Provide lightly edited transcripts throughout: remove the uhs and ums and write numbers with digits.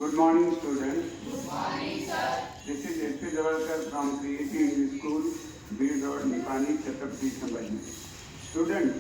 Good morning, students. Good morning, sir. This is S.P. Javalkar from Creative English School, B. Road, Nipani, Chhatrapati Sambhaji. Students,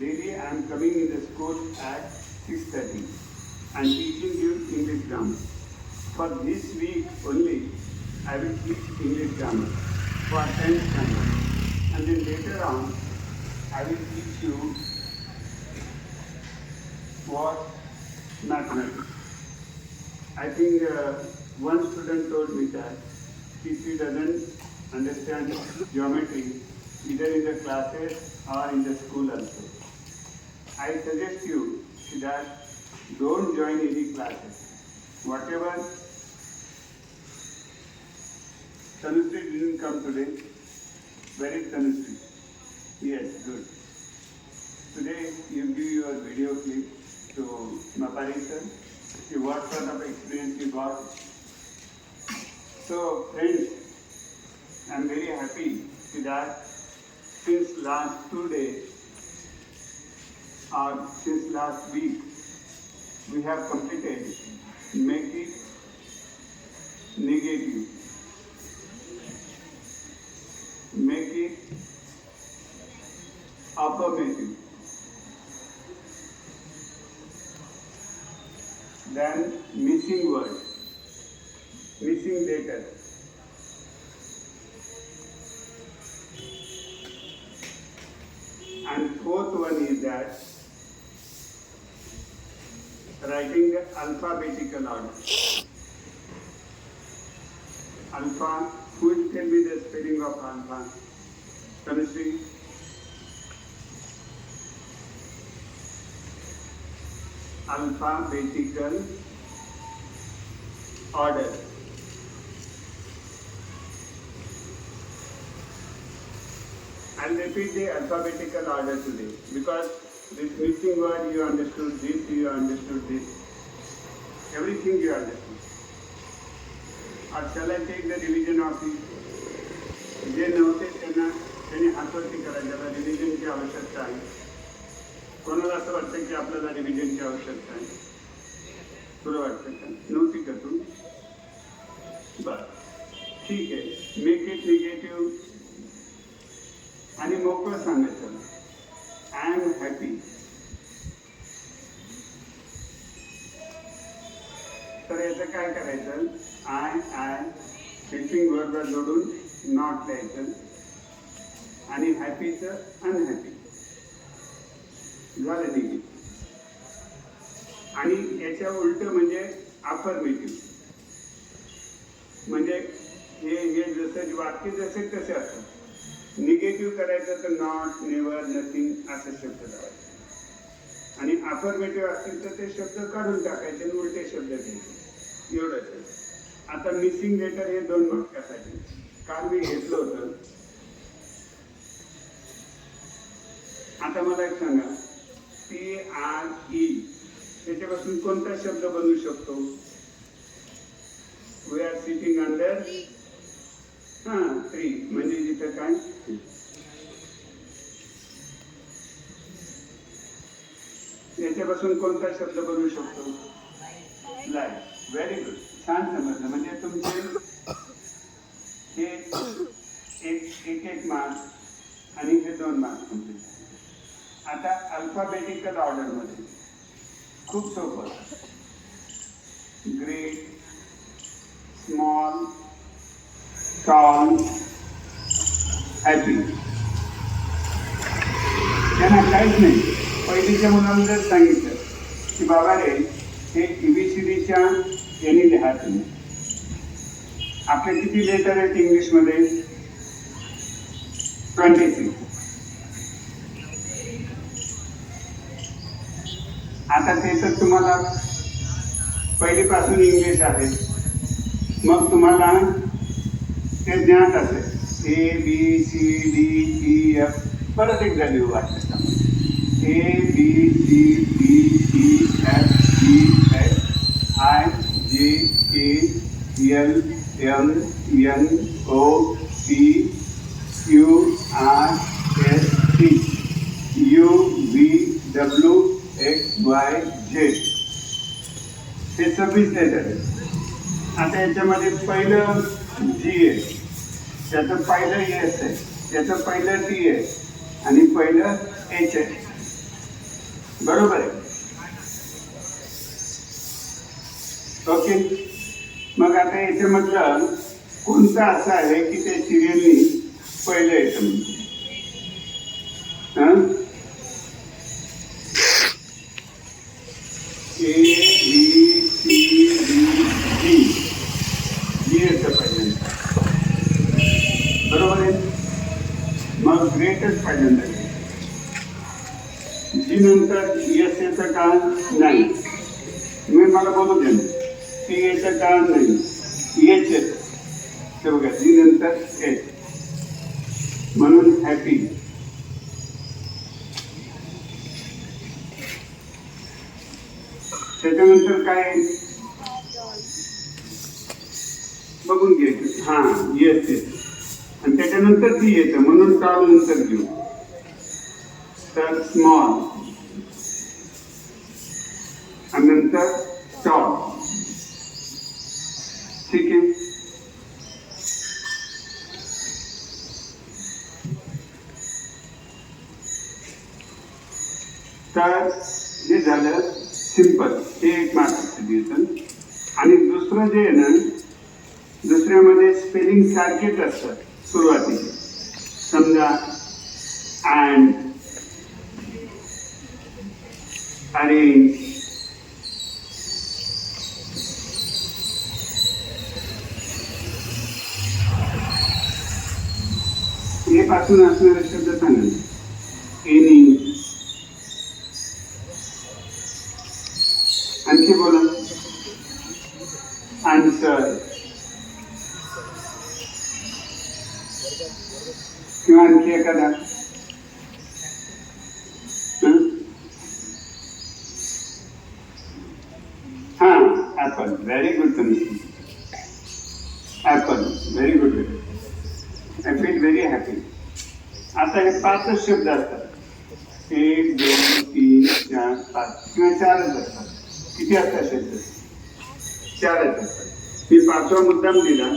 daily I am coming in the school at 6:30 and teaching you English grammar. For this week only, I will teach English grammar for 10th standard. And then later on, I will teach you what mathematics. I think one student told me that if he doesn't understand geometry, either in the classes or in the school also, I suggest you that don't join any classes. Whatever Tanushree didn't come today. Where is Tanushree? Yes, good. Today you give your video clip to Mapari sir. See what sort of experience you got. So friends, I am very happy that since last 2 days or since last week, we have completed make it negative, make it affirmative, then missing word, missing letter. And fourth one is that writing the alphabetical order. Alpha, who will tell me the spelling of alpha? Tanushree? Alphabetical order. I'll repeat the alphabetical order today because this missing word you understood, this you understood, this. Everything you understood. Or shall I take the revision of it? जे नव्हते त्यांनी हातवरती करा, ज्याला रिव्हिजनची आवश्यकता आहे. कोणाला असं वाटतं की आपल्याला रिव्हिजनची आवश्यकता आहे? तुला वाटतं का? नव्हती का तू? बरं, ठीक आहे. मेक इट निगेटिव्ह आणि मोकळं सांगायचं. I am happy. तर याचं काय करायचं? आय हेल्पिंग वर्बला जोडून नॉट लिहायचं आणि हॅपीचं अनहॅपी झालं निगेटिव्ह. आणि याच्या उलट म्हणजे अफर्मेटिव्ह. म्हणजे हे जसं वाक्य जसे तसे असतात. निगेटिव्ह करायचं तर नॉट, नेवर, नथिंग असे शब्द लावायचे आणि अफर्मेटिव्ह असतील तर ते शब्द काढून टाकायचे आणि उलटे शब्द घ्यायचे. एवढंच. आता मिसिंग लेटर हे 2 वाक्यासाठी काल मी घेतलं होतं. आता मला एक सांगा, PRE त्याच्यापासून कोणता शब्द बनवू शकतो? We are sitting under tree. म्हणजे जिथं काय याच्यापासून कोणता शब्द बनवू शकतो? लाईफ. Very good. छान समजलं. म्हणजे तुमचे हे एक मार्क्स आणि हे 2 मार्क्स कम्प्लीट. आता अल्फाबेटिकल ऑर्डर मध्ये खूप सोपं. Great, small, tall, happy. त्यांना काहीच नाही. पहिलीच्या मुलांना जर सांगितलं की बाबा रे हे ABCDच्या याने लिहा तुम्ही. आपले किती लेटर आहेत इंग्लिशमध्ये? 26. आता ते तर तुम्हाला पहिलीपासून इंग्लिश आहे. मग तुम्हाला ते ज्ञात असेल. ABCDEF परत एक झाली वाटतं. ABCDEFGHIJKLMNOPQRSTUVWXYZ. हे 26 लेटर आहे. आता याच्यामध्ये पहिलं जी आहे, त्याचं पहिलं एस आहे, त्याचं पहिलं टी आहे आणि पहिलं एच आहे. बरोबर आहे. ओके. मग आता याच्यामधलं कोणतं असं आहे की त्या सिरियलनी पहिलं येतं म्हणजे ए बी सी डी जी येतं पहिल्यांदा. बरोबर आहे. मग ग्रेटच पहिल्यांदा जी नंतर एस येतं का नाही. मी मला बोलू दे. टी येतं का नाही. एच येतं. ते बघा जी नंतर एच म्हणून हॅपी. त्याच्यानंतर काय बघून घ्यायचं. हा येस येत आणि त्याच्यानंतर ती येतं म्हणून टॉल नंतर घेऊ. तर स्मॉल आणि नंतर टॉल. ठीक आहे. तर हे झालं सिंपल. हे एक मार्क्सचं दिवसन. आणि दुसरं जे आहे ना, दुसऱ्यामध्ये स्पेलिंग सारखेच असतात सुरुवातीचे. समजा अँड, अरेंज, हे पासून असणारे शब्द सांगा. एनी, आणखी बोला. आन्सर किंवा आणखी एखादा. हा ऍपल. व्हेरी गुड तुम्ही. Apple very good. I feel very happy. आता हे 5च शब्द असतात. 1 2 3 4 5 किंवा 4च असतात. किती असतात शब्द. 4च असतात. मी 5वा मुद्दाम दिला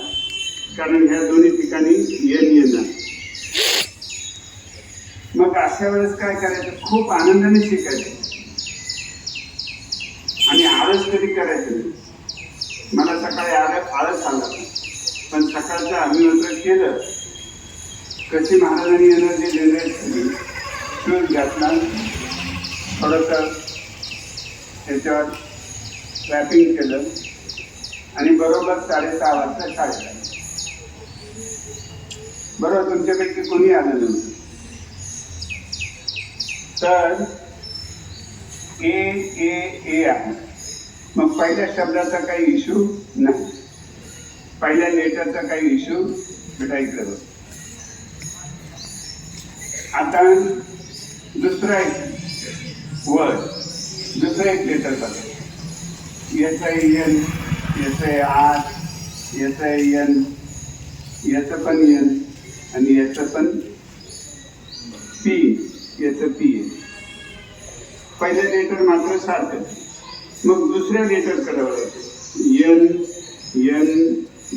कारण ह्या दोन्ही ठिकाणी एन येणार. मग अशा वेळेस काय करायचं. खूप आनंदाने शिकायचं आणि आळस कधी करायचं नाही. मला सकाळी आळस आला पण सकाळचं अभिमंत्रण केलं. कशी महाराजांनी एनर्जी जनरेट केली. शूज घातला, थोडंसं त्याच्यावर रॅपिंग केलं आणि बरोबर 6:30 वाजता शाळेत आलं. बरोबर तुमच्यापैकी कोणी आलं नव्हतं. तर ए ए ए आहे. मग पहिल्या शब्दाचा काही इश्यू नाही. पहिल्या लेटरचा काही इश्यू भेटायचं. आता दुसरा एक वर्ड, दुसरं एक लेटर बघा. याचं एन, याचं आर, याचं एन, याचं पण एन आणि याचं पण पी, याचं पी. पहिलं लेटर मात्र सारखं. मग दुसऱ्या लेटर करावं. एन एन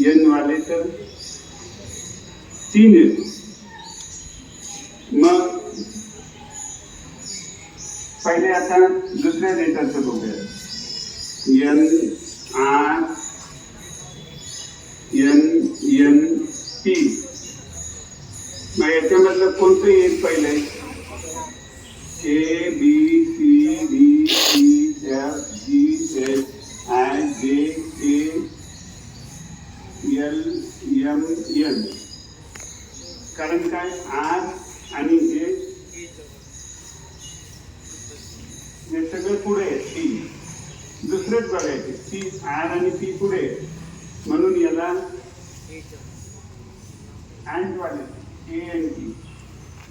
एन वाले तर 3 येतो. मग पहिले आता दुसऱ्या लेटरचं बघूया. N R N N P. मग याच्यामधलं कोणतं एक पहिलं. A B C D E F G H I J K L M N. कारण काय आर आणि हे सगळं पुढे आहे. टी दुसरेच बघायचे. टी आर आणि पी पुढे म्हणून याला अँड वाले ए एन टी.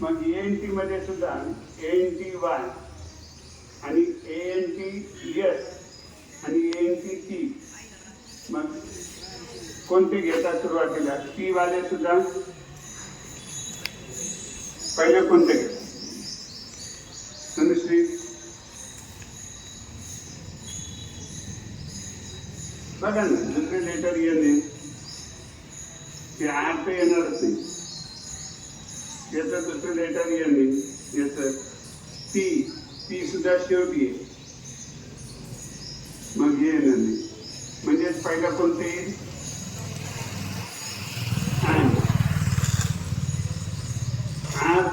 मग ए एन टी मध्ये सुद्धा ए एन टी वाय आणि ए एन टी एस आणि ए एन टी टी. मग कोणते घेतात सुरुवातीला. टी वाले सुद्धा पहिले कोणते घेतात. धनुश्री ना दुसरे लेटर येणे ते आर तर येणारच नाही. याचं दुसरं लेटर येणे याचं ती सुद्धा शेवटी आहे, मग हे येणार नाही. म्हणजेच पहिला कोणतं येईल आर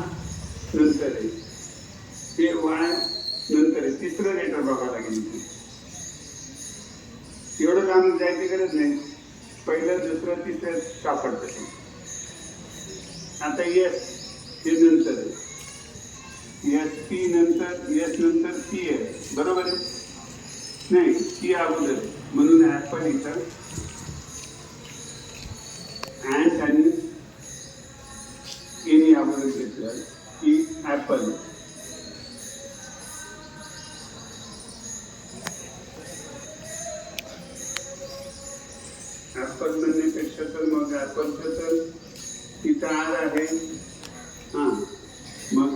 नंतर आहे, ते वाय नंतर आहे. तिसरं लेटर बघावं लागेल. एवढं काम जायची गरज नाही. पहिलं दुसरं तिसरं सापडतं. आता यस हे नंतर आहे, एस पी नंतर एस नंतर सी आहे, बरोबर आहे. नाही सी अगोदर आहे, म्हणून ऍपल इथं अँड आणि एनी अगोदर घेतलं की ऍपल. ऍपल म्हणण्यापेक्षा तर मग ऍपलचं तर तिथं आर आहे. हां मग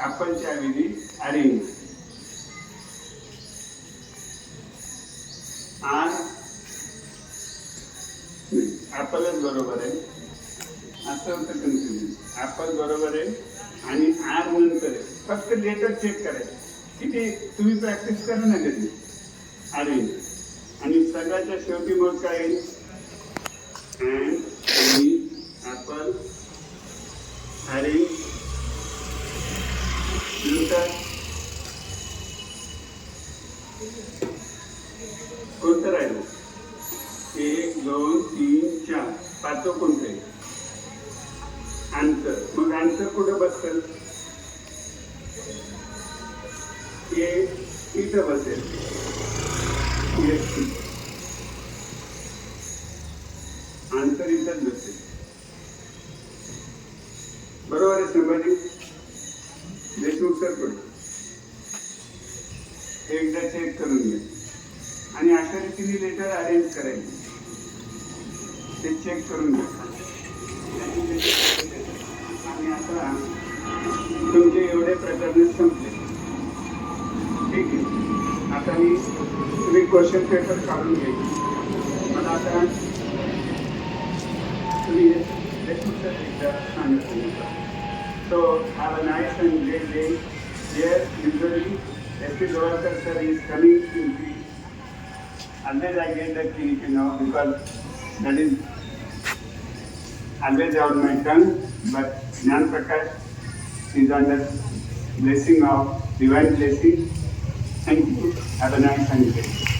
ऍपलच्या ऐवजी ऑरेंज आर ऍपलच बरोबर आहे असं होतं कन्फ्युजन. ऍपल बरोबर आहे आणि आर नंतर आहे. फक्त लेटर चेक करायचं किती तुम्ही प्रॅक्टिस करा ना कधी. ऑरेंज आणि सगळ्याच्या शेवटी मग काय अँड ऍपल ऑरेंज नंतर कोणतं राहिलं 1 2 3 4 पाचवं कोणतं आहे आन्सर. मग आन्सर कुठं बसतं हे इथं बसेल. आन्सर इथंच बसेल. बरोबर आहे संभाजी देशमुख सर पण एकदा चेक करून घ्या आणि अशा रीतीने लेटर अरेंज करायचे ते चेक करून घ्या. आणि आता तुमचे एवढे प्रकरण संपले. ठीक आहे. आता मी तुम्ही क्वेश्चन पेपर काढून घ्यायचे. मला आता तुम्ही देशमुख सर एकदा सांगितलं. So have a nice and great day. Here usually S.P. Dawalkar sir is coming to the. Always I get the key, because that is always on my tongue. But Jnana Prakash is under blessing of divine blessing. Thank you. Have a nice and great day.